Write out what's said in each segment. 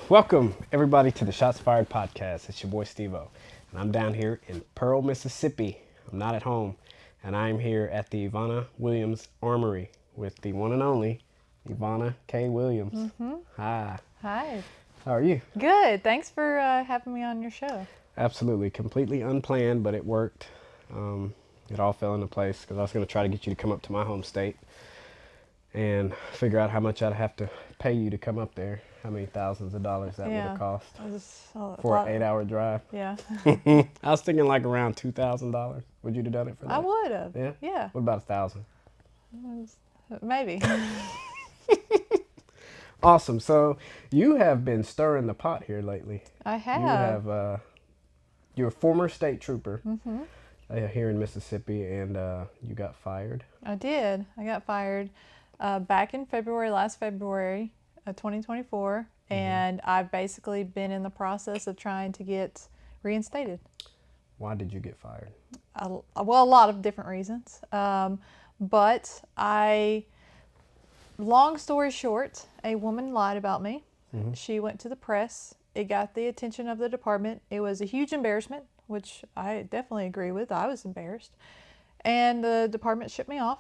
Welcome, everybody, to the Shots Fired podcast. It's your boy Steve-O, and I'm down here in Pearl, Mississippi. I'm not at home, and I'm here at the Ivana Williams Armory with the one and only Ivana K. Williams. Mm-hmm. Hi. Hi. How are you? Good. Thanks for having me on your show. Absolutely. Completely unplanned, but it worked. It all fell into place because I was going to try to get you to come up to my home state and figure out how much I'd have to pay you to come up there. How many thousands of dollars that would have cost for an 8-hour drive. Yeah. I was thinking like around $2,000. Would you have done it for that? I would have. Yeah? Yeah. What about 1,000? Maybe. Awesome. So you have been stirring the pot here lately. I have. You have, you're a former state trooper here in Mississippi, and you got fired. I did. I got fired back in last February of 2024, and I've basically been in the process of trying to get reinstated. Why did you get fired? Well, a lot of different reasons. But long story short, a woman lied about me. She went to the press. It got the attention of the department. It was a huge embarrassment, which I definitely agree with. I was embarrassed. And the department shipped me off.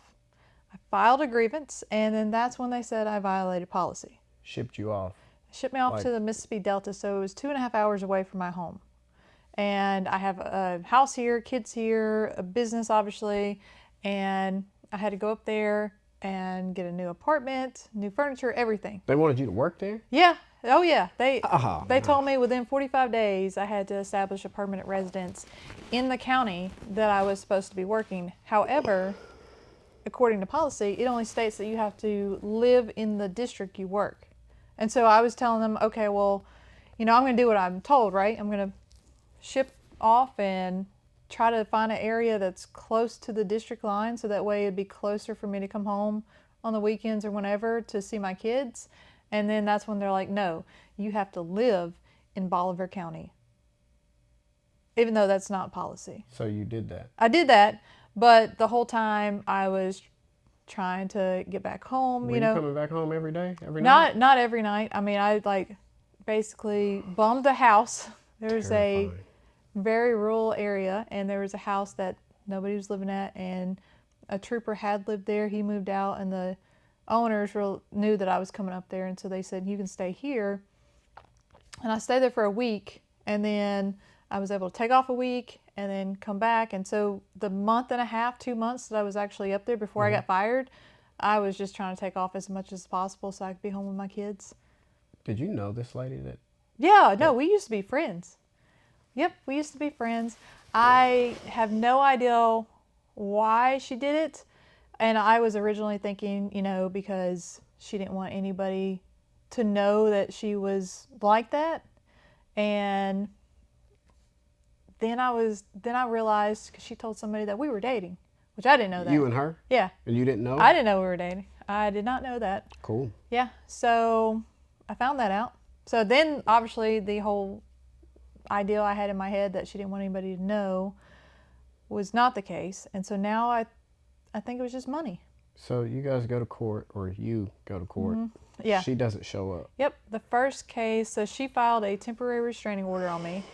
I filed a grievance, and then that's when they said I violated policy. Shipped you off? Shipped me off to the Mississippi Delta, so it was 2.5 hours away from my home. And I have a house here, kids here, a business, obviously, and I had to go up there and get a new apartment, new furniture, everything. They wanted you to work there? Yeah. Oh, yeah. They nice. told me within 45 days I had to establish a permanent residence in the county that I was supposed to be working. However, according to policy, it only states that you have to live in the district you work. And so I was telling them, okay, well, I'm going to do what I'm told, right? I'm going to ship off and try to find an area that's close to the district line, so that way it'd be closer for me to come home on the weekends or whenever to see my kids. And then that's when they're like, no, you have to live in Bolivar County, even though that's not policy. So you did that? I did that, but the whole time I was trying to get back home. Were you coming back home every day, every night? Not every night. I mean, I basically bummed a house. There's a very rural area, and there was a house that nobody was living at, and a trooper had lived there. He moved out, and the owners knew that I was coming up there, and so they said, you can stay here. And I stayed there for a week, and then I was able to take off a week and then come back. And so the month and a half, 2 months that I was actually up there before I got fired, I was just trying to take off as much as possible so I could be home with my kids. Did you know this lady that? Yeah, no, we used to be friends. Yep, we used to be friends. I have no idea why she did it. And I was originally thinking, because she didn't want anybody to know that she was like that. And then I realized, because she told somebody that we were dating, which I didn't know that. You and her? Yeah. And you didn't know? I didn't know we were dating. I did not know that. Cool. Yeah. So I found that out. So then, obviously, the whole idea I had in my head that she didn't want anybody to know was not the case. And so now I think it was just money. So you guys go to court, or you go to court. Yeah. She doesn't show up. Yep. The first case, so she filed a temporary restraining order on me,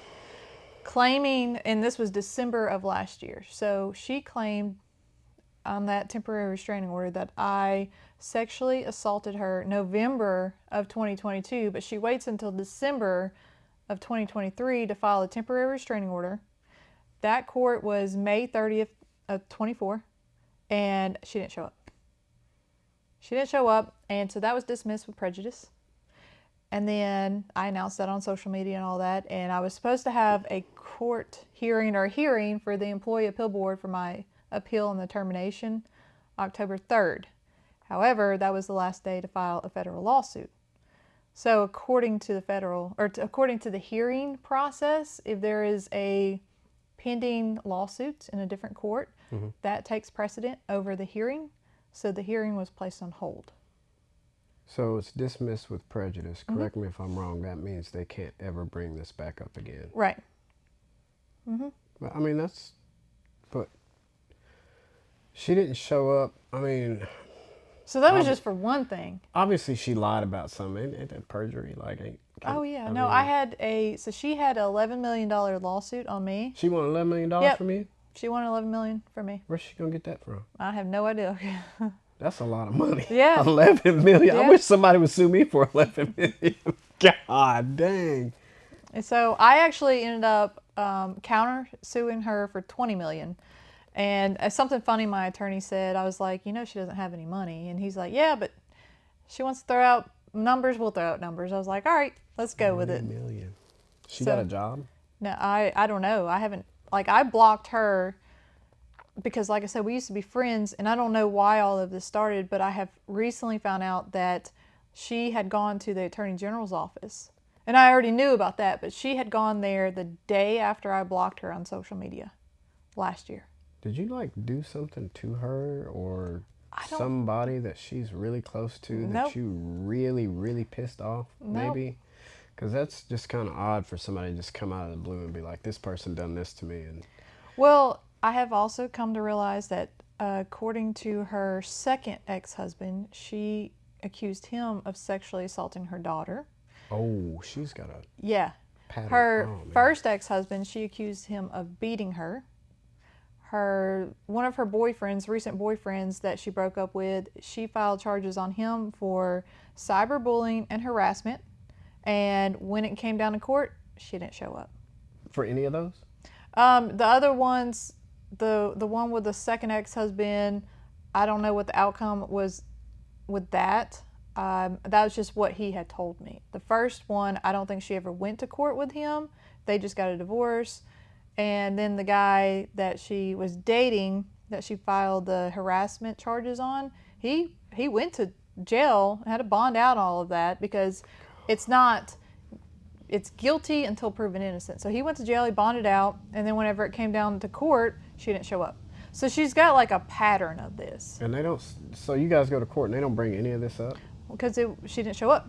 claiming, and this was December of last year, so she claimed on that temporary restraining order that I sexually assaulted her November of 2022, but she waits until December of 2023 to file a temporary restraining order. That court was May 30th of 24, and she didn't show up. She didn't show up, and so that was dismissed with prejudice. And then I announced that on social media and all that, and I was supposed to have a court hearing for the Employee Appeal Board for my appeal on the termination October 3rd. However, that was the last day to file a federal lawsuit. So according to the hearing process, if there is a pending lawsuit in a different court, that takes precedent over the hearing. So the hearing was placed on hold. So it's dismissed with prejudice. Correct me if I'm wrong. That means they can't ever bring this back up again. Right. But, I mean, but she didn't show up. I mean, So that was just for one thing. Obviously, she lied about something. Ain't that perjury? Like, Oh yeah, no, I had so she had an $11 million lawsuit on me. She won $11 million Yep. from you? She won 11 million from me. Where's she gonna get that from? I have no idea. That's a lot of money. Yeah. 11 million. I Yeah. wish somebody would sue me for 11 million. God dang. And so I actually ended up counter suing her for 20 million. And as something funny my attorney said, I was like, you know, she doesn't have any money. And he's like, yeah, but she wants to throw out numbers, we'll throw out numbers. I was like, all right, let's go with it. 20 million. She So- got a job? No, I don't know. I haven't, like, I blocked her because, like I said, we used to be friends, and I don't know why all of this started, but I have recently found out that she had gone to the Attorney General's office. And I already knew about that, but she had gone there the day after I blocked her on social media last year. Did you like do something to her or I don't- somebody that she's really close to that Nope. you really, really pissed off? Nope. Maybe? Because that's just kind of odd for somebody to just come out of the blue and be like, this person done this to me. And Well, I have also come to realize that according to her second ex-husband, she accused him of sexually assaulting her daughter. oh, she's got a Yeah. pattern. Her Oh, man. first ex-husband, she accused him of beating her. One of her boyfriends, recent boyfriends that she broke up with, she filed charges on him for cyberbullying and harassment. And when it came down to court, she didn't show up. For any of those? The other ones, the one with the second ex-husband, I don't know what the outcome was with that. That was just what he had told me. The first one, I don't think she ever went to court with him. They just got a divorce. And then the guy that she was dating, that she filed the harassment charges on, he went to jail, had to bond out all of that because it's guilty until proven innocent. So he went to jail, he bonded out, and then whenever it came down to court, she didn't show up. So she's got like a pattern of this And they don't, so you guys go to court and they don't bring any of this up? because she didn't show up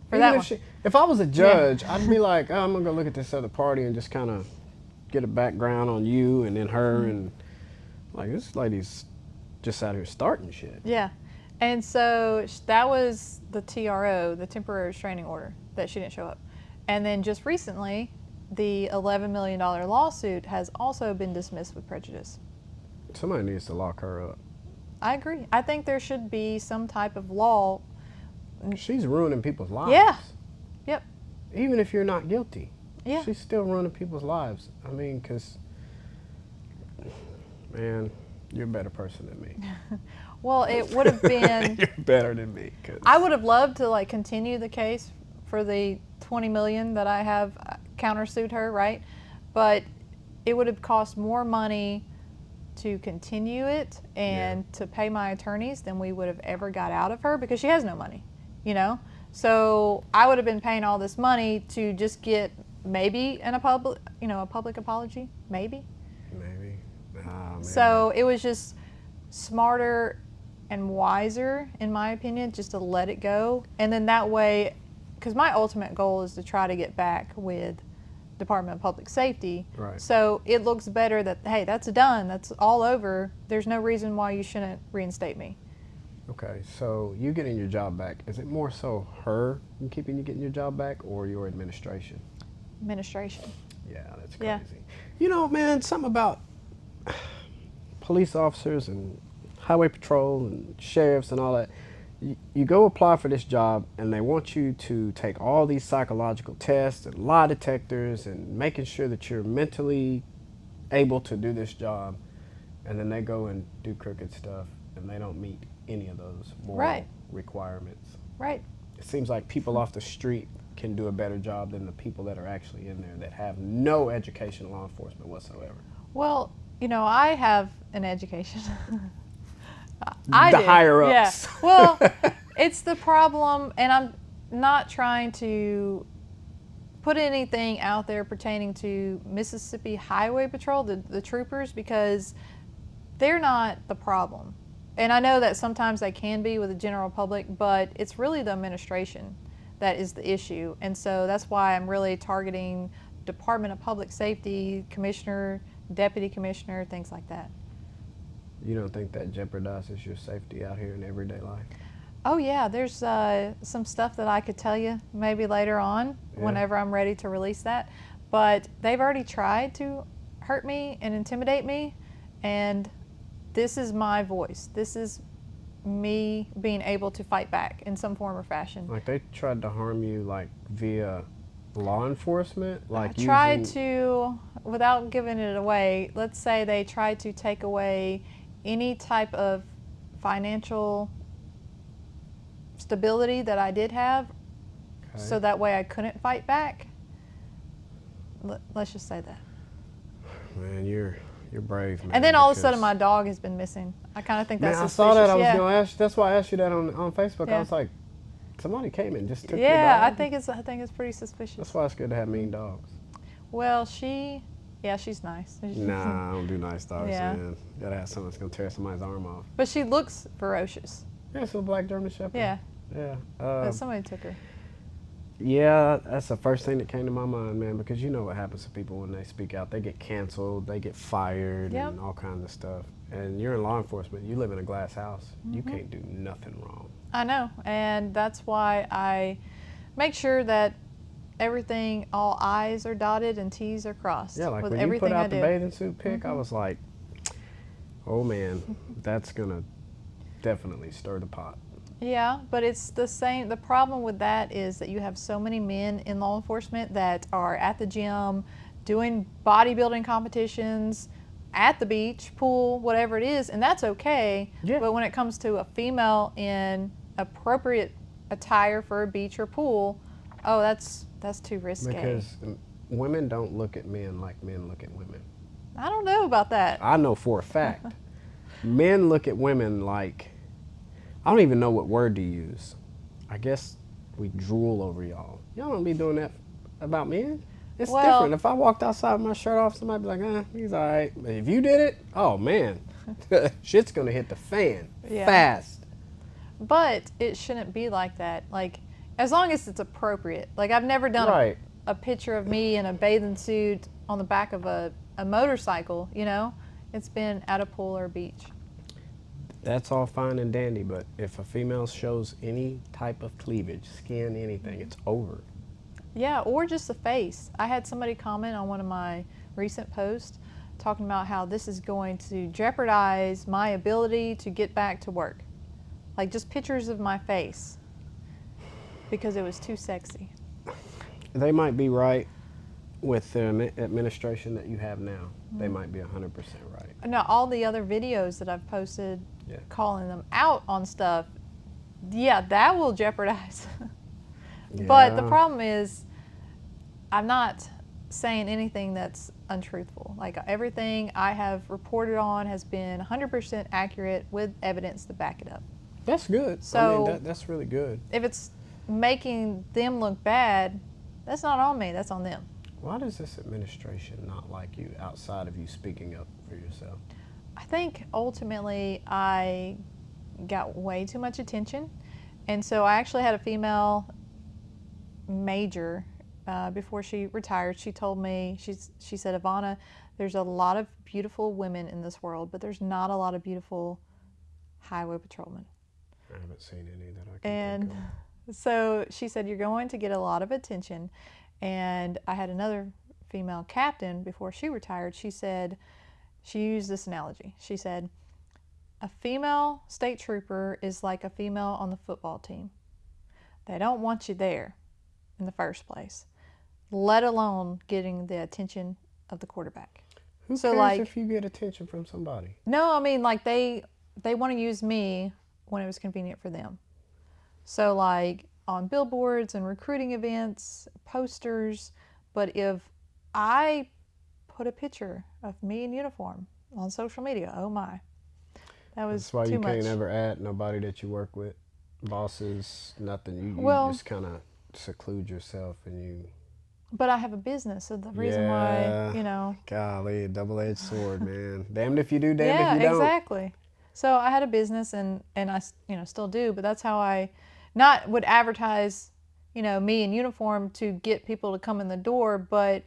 for Even that if one. if I was a judge, I'd be like, oh, I'm going to go look at this other party and just kind of get a background on you and then her. And like, this lady's just out here starting shit. Yeah. And so that was the TRO, the temporary restraining order, that she didn't show up. And then just recently, the $11 million lawsuit has also been dismissed with prejudice. Somebody needs to lock her up. I agree. I think there should be some type of law. She's ruining people's lives. Yeah. Yep. Even if you're not guilty. Yeah. She's still ruining people's lives. I mean, because, man, you're a better person than me. Well, it would have been. You're better than me. I would have loved to like continue the case for the 20 million that I have countersued her, right? But it would have cost more money to continue it and to pay my attorneys than we would have ever got out of her because she has no money, you know? So I would have been paying all this money to just get maybe a public apology, maybe. Maybe. Ah, man. So it was just smarter and wiser, in my opinion, just to let it go. And then that way, because my ultimate goal is to try to get back with Department of Public Safety. Right. So it looks better that, hey, that's done, that's all over. There's no reason why you shouldn't reinstate me. Okay, so you getting your job back, is it more so her keeping you getting your job back or your administration? Administration. Yeah, that's crazy. Yeah. You know, man, something about police officers and highway patrol and sheriffs and all that. You go apply for this job and they want you to take all these psychological tests and lie detectors and making sure that you're mentally able to do this job, and then they go and do crooked stuff and they don't meet any of those moral Right. requirements. Right. It seems like people off the street can do a better job than the people that are actually in there that have no education in law enforcement whatsoever. Well, you know, I have an education. I The did. higher Yeah. ups. Well, it's the problem, and I'm not trying to put anything out there pertaining to Mississippi Highway Patrol, the troopers, because they're not the problem. And I know that sometimes they can be with the general public, but it's really the administration that is the issue. And so that's why I'm really targeting Department of Public Safety, Commissioner, Deputy Commissioner, things like that. You don't think that jeopardizes your safety out here in everyday life? Oh yeah, there's some stuff that I could tell you maybe later on Yeah. whenever I'm ready to release that. But they've already tried to hurt me and intimidate me, and this is my voice. This is me being able to fight back in some form or fashion. Like they tried to harm you like via law enforcement, I like tried using. to, without giving it away, let's say they tried to take away any type of financial stability that I did have, so Okay. that way I couldn't fight back. Let's just say that. Man, you're brave, man. And then all of a sudden, because- my dog has been missing. I kind of think Man, that's I suspicious. saw that. I was Yeah. gonna ask. That's why I asked you that on Facebook. Yeah. I was like, somebody came and just took your Yeah, dog. I think it's pretty suspicious. That's why it's good to have mean dogs. Well, yeah, she's nice. Nah, I don't do nice dogs, Yeah. man. Gotta have someone that's gonna tear somebody's arm off. But she looks ferocious. Yeah, it's a black German Shepherd. Yeah, Yeah. but somebody took her. Yeah, that's the first thing that came to my mind, man, because you know what happens to people when they speak out. They get canceled, they get fired, Yep. and all kinds of stuff. And you're in law enforcement. You live in a glass house. You can't do nothing wrong. I know, and that's why I make sure that everything, all I's are dotted and T's are crossed. Yeah, like with when you everything put I out the do. bathing suit pic, I was like, oh man, that's gonna definitely stir the pot. Yeah, but it's the same. The problem with that is that you have so many men in law enforcement that are at the gym, doing bodybuilding competitions, at the beach, pool, whatever it is, and that's okay. Yeah. But when it comes to a female in appropriate attire for a beach or pool, oh, that's too risque. Because women don't look at men like men look at women. I don't know about that. I know for a fact. Men look at women like, I don't even know what word to use. I guess we drool over y'all. Y'all don't be doing that about men. It's Well- different. If I walked outside with my shirt off, somebody'd be like, he's all right. But if you did it, oh man, shit's gonna hit the fan Yeah. fast. But it shouldn't be like that. Like, as long as it's appropriate. Like, I've never done Right. a picture of me in a bathing suit on the back of a motorcycle, you know? It's been at a pool or a beach. That's all fine and dandy, but if a female shows any type of cleavage, skin, anything, it's over. Yeah, or just the face. I had somebody comment on one of my recent posts talking about how this is going to jeopardize my ability to get back to work. Like, just pictures of my face because it was too sexy. They might be right with the administration that you have now. They might be 100% right. Now, all the other videos that I've posted Yeah. calling them out on stuff, yeah, that will jeopardize. But the Yeah. problem is, I'm not saying anything that's untruthful. Like, everything I have reported on has been 100% accurate with evidence to back it up. That's good. I So- mean, that's really good. If it's making them look bad, that's not on me, that's on them. Why does this administration not like you outside of you speaking up for yourself? I think ultimately I got way too much attention. And so I actually had a female major before she retired. She told me, she said, Ivana, there's a lot of beautiful women in this world, but there's not a lot of beautiful highway patrolmen. I haven't seen any that I can And think of. so she said, you're going to get a lot of attention. And I had another female captain before she retired. She said, she used this analogy. She said, a female state trooper is like a female on the football team. They don't want you there in the first place, let alone getting the attention of the quarterback. Who so, cares like- if you get attention from somebody? No, I mean, like, they want to use me when it was convenient for them. So, like, on billboards and recruiting events, posters. But if I put a picture of me in uniform on social media, oh my, that was That's why too you much. can't ever add nobody that you work with, bosses, nothing. You Well- just kind of seclude yourself and you, But I have a business, so the reason Yeah. why, you know. golly, a double-edged sword, man. Damned if you do, damned Yeah, if you don't. exactly. So I had a business, and I, you know, still do. But that's how I, not would advertise, you know, me in uniform to get people to come in the door, but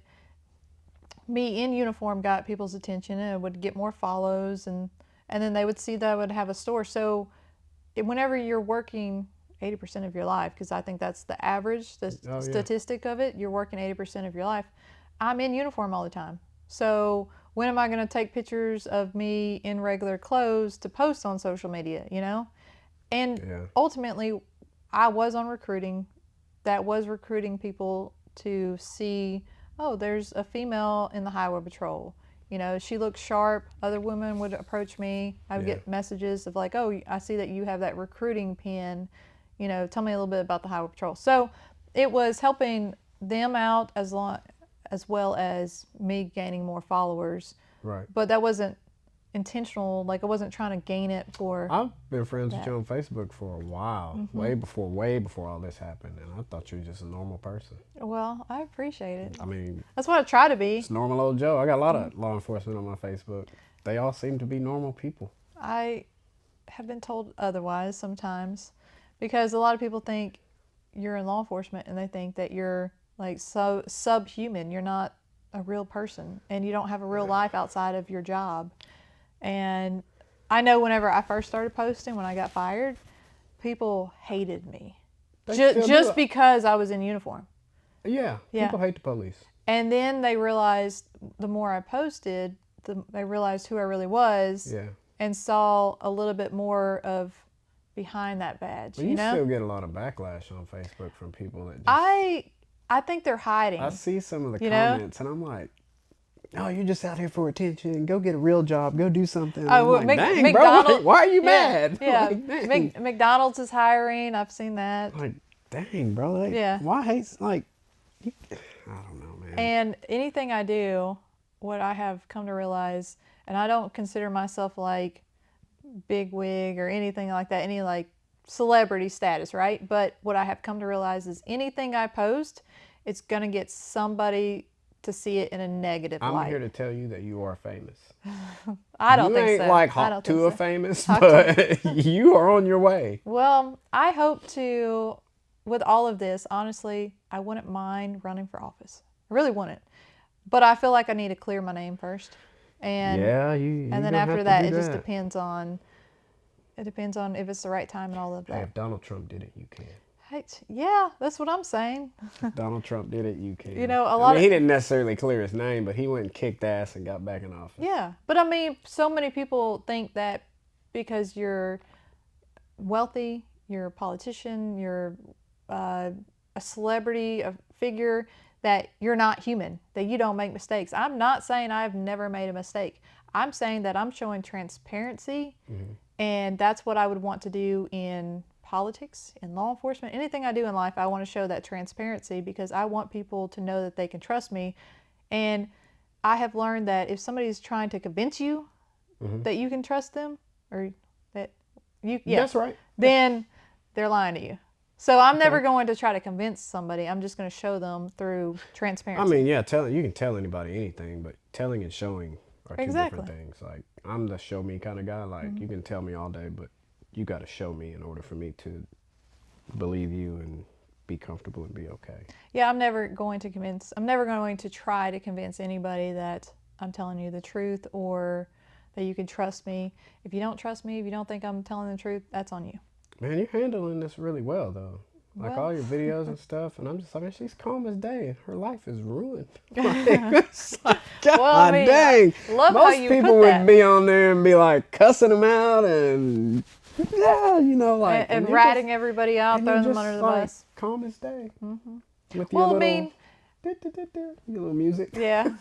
me in uniform got people's attention, and it would get more follows, and then they would see that I would have a store. So whenever you're working 80% of your life, because I think that's the average, the Oh, yeah. statistic of it, you're working 80% of your life. I'm in uniform all the time. So when am I going to take pictures of me in regular clothes to post on social media, you know? And Yeah. ultimately, I was on recruiting that was recruiting people to see, oh, there's a female in the highway patrol. You know, she looks sharp. Other women would approach me. I would Yeah. get messages of like, oh, I see that you have that recruiting pin. You know, tell me a little bit about the highway patrol. So it was helping them out as well as me gaining more followers. Right. But that wasn't intentional. Like I wasn't trying to gain it for. I've been friends with that. you on Facebook for a while, way before all this happened, and I thought you were just a normal person. Well, I appreciate it. I mean, That's what I try to be. it's normal old Joe. I got a lot of law enforcement on my Facebook. They all seem to be normal people. I have been told otherwise sometimes because a lot of people think you're in law enforcement and they think that you're like so subhuman. You're not a real person and you don't have a real life outside of your job. And I know whenever I first started posting, when I got fired, people hated me just because I was in uniform. Yeah, Yeah. people hate the police. And then they realized the more I posted, they realized who I really was. Yeah. And saw a little bit more of behind that badge. But you still get a lot of backlash on Facebook from people that just... I think they're hiding. I see some of the You know? comments and I'm like, oh, you're just out here for attention. Go get a real job. Go do something. Oh, well, I'm like, dang, McDonald's, bro, why are you mad? Yeah, Like, dang. McDonald's is hiring. I've seen that. Like, dang, bro. Like, Yeah. why hate, like, I don't know, man. And anything I do, what I have come to realize, and I don't consider myself like big wig or anything like that, any like celebrity status, right? But what I have come to realize is anything I post, it's going to get somebody to see it in a negative light. I'm here to tell you that you are famous. I don't think so. You ain't like I don't think Hawk so. famous, but you are on your way. Well, I hope to, with all of this, honestly, I wouldn't mind running for office. I really wouldn't. But I feel like I need to clear my name first. And yeah, and then after that, it just depends on if it's the right time and all of that. Hey, if Donald Trump did it, you can. Hey, yeah, that's what I'm saying. If Donald Trump did it, you can. You know, he didn't necessarily clear his name, but he went and kicked ass and got back in office. Yeah, but I mean, so many people think that because you're wealthy, you're a politician, you're a celebrity, a figure, that you're not human, that you don't make mistakes. I'm not saying I've never made a mistake. I'm saying that I'm showing transparency, and that's what I would want to do in politics, in law enforcement, anything I do in life. I want to show that transparency because I want people to know that they can trust me. And I have learned that if somebody's trying to convince you that you can trust them, or that you, That's right. then they're lying to you. So I'm never going to try to convince somebody. I'm just going to show them through transparency. I mean, yeah, you can tell anybody anything, but telling and showing are two different things. Like, I'm the show me kind of guy. Like, you can tell me all day, but you got to show me in order for me to believe you and be comfortable and be okay. Yeah, I'm never going to try to convince anybody that I'm telling you the truth or that you can trust me. If you don't trust me, if you don't think I'm telling the truth, that's on you. Man, you're handling this really well, though. Like, Well. all your videos and stuff, and I'm just like, man, she's calm as day. Her life is ruined. Like, it's like, God Well, I mean, dang. love how Most you people put would that. be on there and be like cussing them out and, yeah, you know, like. And you're ratting just- everybody out, and throwing you're them just under the like bus. calm as day. With your Well, I little, mean, your little music. yeah.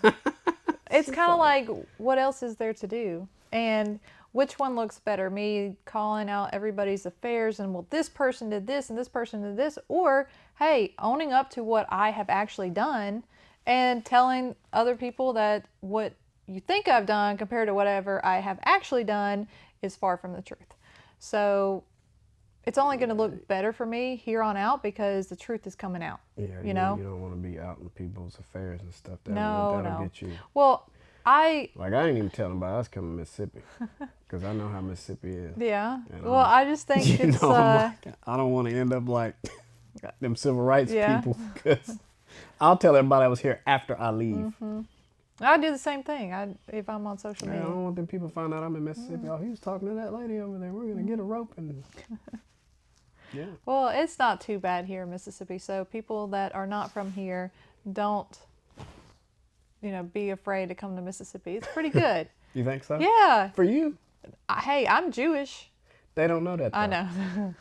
It's kind of like, what else is there to do? And which one looks better? Me calling out everybody's affairs and, well, this person did this and this person did this, or, hey, owning up to what I have actually done and telling other people that what you think I've done compared to whatever I have actually done is far from the truth. So it's only going to look better for me here on out because the truth is coming out. Yeah, you know? You don't want to be out in people's affairs and stuff. No. That'll get you. Well, Like, I ain't even telling about us coming to Mississippi because I know how Mississippi is. yeah. And Well, I just think You it's, know, I'm like, I don't want to end up like them civil rights Yeah. people because I'll tell everybody I was here after I leave. I do the same thing. If I'm on social Man, I media. don't want them people to find out I'm in Mississippi. Oh, he was talking to that lady over there. We're gonna get a rope and yeah. Well, it's not too bad here in Mississippi. So people that are not from here don't, be afraid to come to Mississippi. It's pretty good. You think so? Yeah. For you, Hey, I'm Jewish. they don't know that. Though. I know.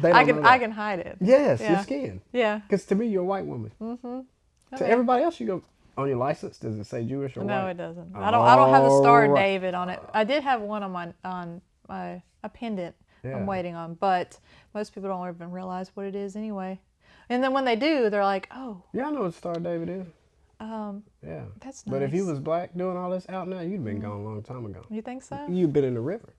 They don't I know can that. I can hide it. Yes, Yeah. you can. Yeah. Because to me, you're a white woman. Mm-hmm. To everybody else, you go on your license. Does it say Jewish or white? No, it doesn't. I don't have the Star of Alright. David on it. I did have one on a pendant. Yeah. I'm waiting on, but most people don't even realize what it is anyway. And then when they do, they're like, "Oh, Yeah, I know what Star of David is. Yeah. that's But if you nice." was black doing all this out now, you'd been gone a long time ago. You think so? You've been in the river.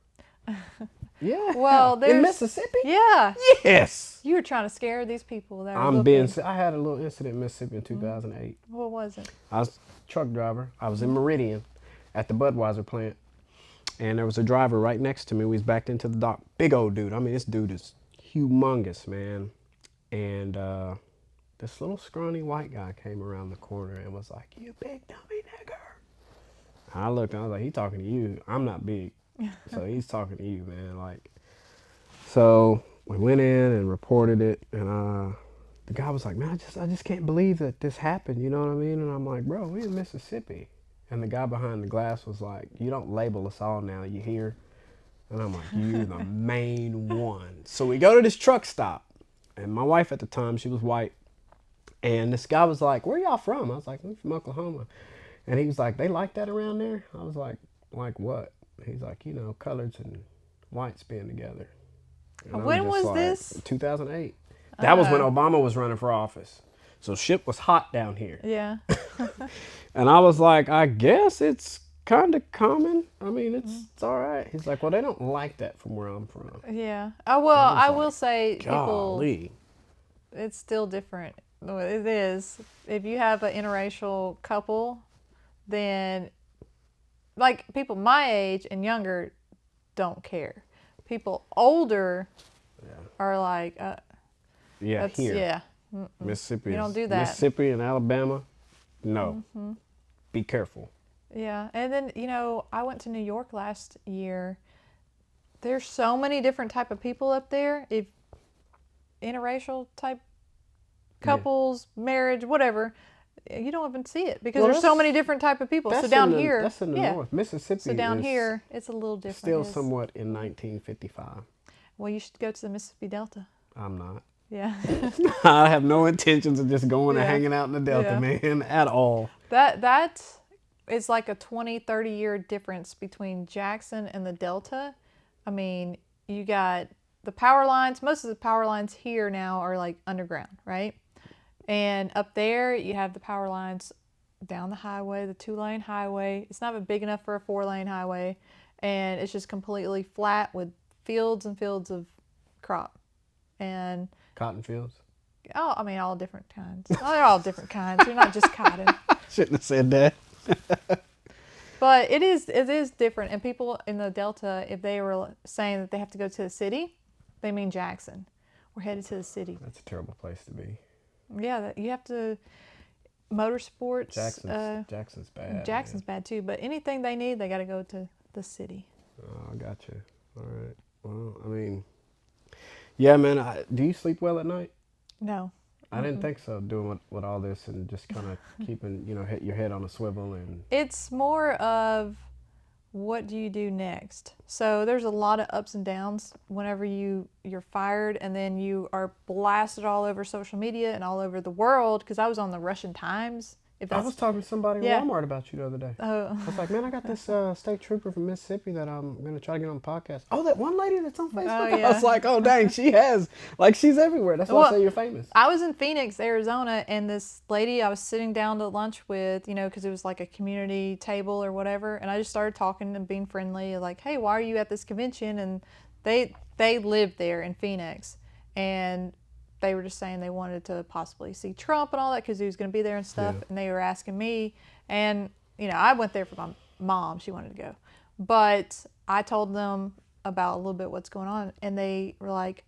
Yeah. Well, in there's Mississippi. Yeah, Yes. you were trying to scare these people that are I'm looking. being. I had a little incident in Mississippi in 2008. What was it? I was a truck driver. I was in Meridian at the Budweiser plant. And there was a driver right next to me. We was backed into the dock. Big old dude. I mean, this dude is humongous, man. And this little scrawny white guy came around the corner and was like, "You big dummy nigger." I looked and I was like, "He talking to you. I'm not big." So he's talking to you, man. Like, so we went in and reported it. And the guy was like, "Man, I just can't believe that this happened." You know what I mean? And I'm like, "Bro, we in Mississippi." And the guy behind the glass was like, "You don't label us all now, you hear?" And I'm like, "You're the main one." So we go to this truck stop. And my wife at the time, she was white. And this guy was like, "Where y'all from?" I was like, "I'm from Oklahoma." And he was like, "They like that around there?" I was like what? He's like, coloreds and whites being together. And I'm When just was like, this? 2008. That was when Obama was running for office. So shit was hot down here. Yeah. And I was like, "I guess it's kind of common. I mean, it's all right." He's like, "Well, they don't like that from where I'm from." Yeah. Oh, well, I I was will like, say people, Golly. it's still different. Well, it is. If you have an interracial couple, then like people my age and younger don't care. People older Yeah. are like, Yeah, that's, here. yeah. Mississippi. You don't do that. Mississippi and Alabama, no. Be careful. Yeah. And then, I went to New York last year. There's so many different type of people up there. If interracial type couples, marriage, whatever, you don't even see it because Well, there's so that's- many different type of people. So That's down in the, here, That's in the yeah. north. Mississippi So down is here, it's a little different. still It's- somewhat in 1955. Well, you should go to the Mississippi Delta. I'm not. Yeah. I have no intentions of just going and Yeah. hanging out in the Delta, Yeah. man, at all. That is like a 20, 30-year difference between Jackson and the Delta. I mean, you got the power lines. Most of the power lines here now are like underground, right? And up there, you have the power lines down the highway, the 2-lane highway. It's not big enough for a 4-lane highway. And it's just completely flat with fields and fields of crop. And Cotton fields. all different kinds. Well, they're all different kinds. You're not just cotton. Shouldn't have said that. But it is different. And people in the Delta, if they were saying that they have to go to the city, they mean Jackson. We're headed to the city. That's a terrible place to be. Yeah, you have to motorsports. Jackson's bad. Jackson's bad too. But anything they need, they got to go to the city. Oh, I got you. All right. Well, I mean, yeah, man. Do you sleep well at night? No. I didn't think so. Doing with all this and just kind of keeping, hit your head on a swivel and. It's more of what do you do next? So there's a lot of ups and downs whenever you're fired and then you are blasted all over social media and all over the world because I was on the Russian Times. I was talking to somebody Yeah. in Walmart about you the other day. Oh. I was like, "Man, I got this state trooper from Mississippi that I'm going to try to get on the podcast." Oh, that one lady that's on Facebook? Oh, yeah. I was like, "Oh, dang, she's everywhere." That's why I Well, say you're famous. I was in Phoenix, Arizona, and this lady I was sitting down to lunch with, because it was like a community table or whatever, and I just started talking and being friendly, like, "Hey, why are you at this convention?" And they lived there in Phoenix, and they were just saying they wanted to possibly see Trump and all that because he was going to be there and stuff, Yeah. and they were asking me, and I went there for my mom, she wanted to go, but I told them about a little bit what's going on, and they were like,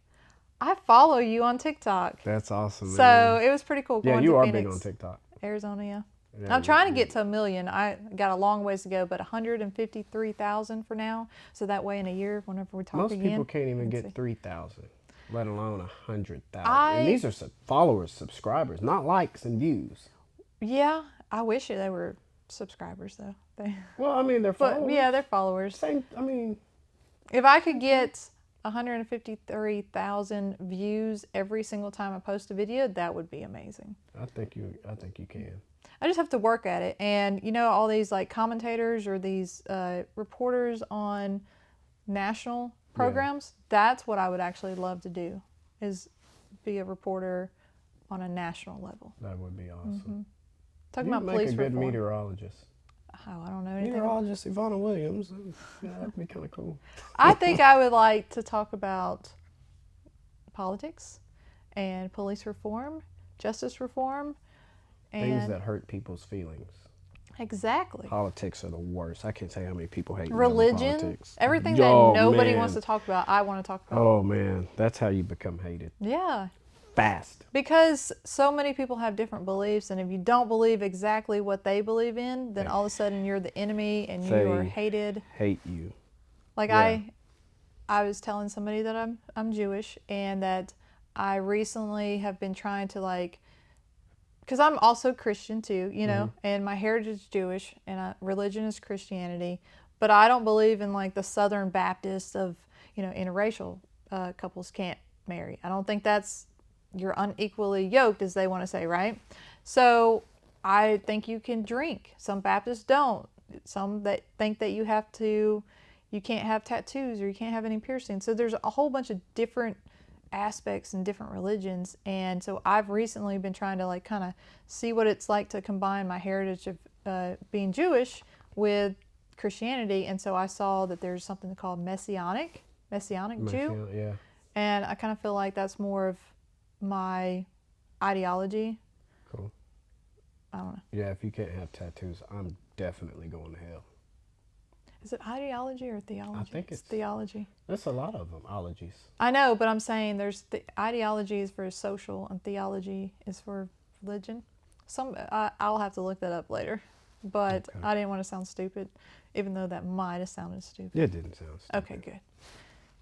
"I follow you on TikTok." That's awesome, man. So it was pretty cool. Yeah, Going you to are Phoenix, big on TikTok. Arizona, yeah. Yeah, I'm trying to get to 1 million. I got a long ways to go, but 153,000 for now. So that way in a year, whenever we talk most again. people can't even let's get see. 3,000, let alone 100,000. And I, these are followers, subscribers, not likes and views. yeah, I wish they were subscribers though. Well, I mean, they're followers. But yeah, they're followers. Same. I mean, If I could get 153,000 views every single time I post a video, that would be amazing. I think you can. I just have to work at it. And you know, all these like commentators or these reporters on national programs, that's what I would actually love to do, is be a reporter on a national level. That would be awesome. Talking You'd about make police a good reform. meteorologist. Oh, I don't know anything. Meteorologist Ivana Williams. Yeah, that'd be kind of cool. I think I would like to talk about politics and police reform, justice reform, and Things that hurt people's feelings. exactly. Politics are the worst. I can't tell you how many people hate Religion, politics. everything Oh, that nobody man. wants to talk about, I want to talk about. Oh man, that's how you become hated. Yeah, Fast. because so many people have different beliefs, and if you don't believe exactly what they believe in, then all of a sudden you're the enemy and you are hated. Hate you. Like Yeah. I was telling somebody that I'm Jewish, and that I recently have been trying to like, because I'm also Christian too, you know, and my heritage is Jewish and religion is Christianity, but I don't believe in like the Southern Baptist of, you know, interracial couples can't marry. I don't think that's, you're unequally yoked, as they want to say, right? So I think you can drink. Some Baptists don't. Some that think that you can't have tattoos or you can't have any piercings. So there's a whole bunch of different aspects in different religions, and so I've recently been trying to like kind of see what it's like to combine my heritage of being Jewish with Christianity, and so I saw that there's something called Messianic Jew, Yeah. and I kind of feel like that's more of my ideology. Cool. I don't know. Yeah, if you can't have tattoos, I'm definitely going to hell. Is it ideology or theology? I think it's theology. There's a lot of them, ologies. I know, but I'm saying there's the ideology is for social and theology is for religion. I'll have to look that up later, but Okay. I didn't want to sound stupid, even though that might have sounded stupid. It didn't sound stupid. Okay, good.